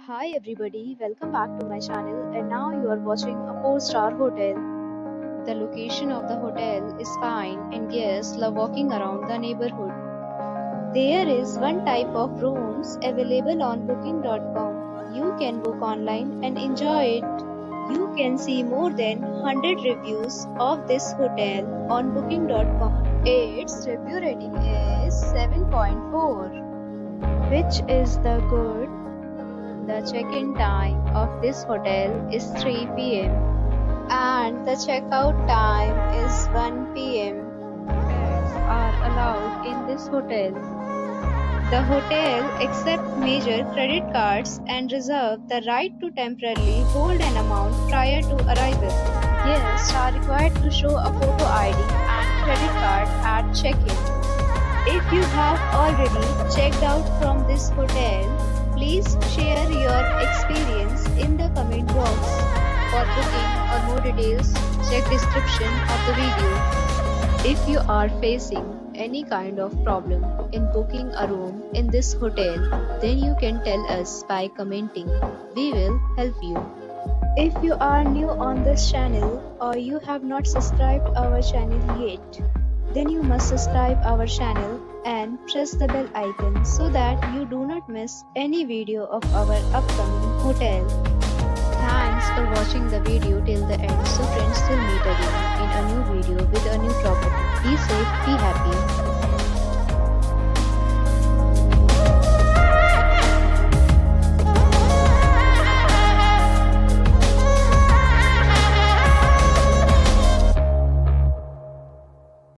Hi everybody, welcome back to my channel and now you are watching a 4-star hotel. The location of the hotel is fine and guests love walking around the neighborhood. There is one type of rooms available on booking.com. You can book online and enjoy it. You can see more than 100 reviews of this hotel on booking.com. Its review rating is 7.4, which is the good. The check-in time of this hotel is 3 p.m. and the check-out time is 1 p.m. Pets are allowed in this hotel. The hotel accepts major credit cards and reserves the right to temporarily hold an amount prior to arrival. Guests are required to show a photo ID and credit card at check-in. If you have already checked out from this hotel, please share your experience in the comment box. For booking or more details, check description of the video. If you are facing any kind of problem in booking a room in this hotel, then you can tell us by commenting. We will help you. If you are new on this channel or you have not subscribed our channel yet, then you must subscribe our channel and press the bell icon so that you do not miss any video of our upcoming hotel. Thanks for watching the video till the end. So friends, will meet again in a new video with a new property. Be safe, be happy.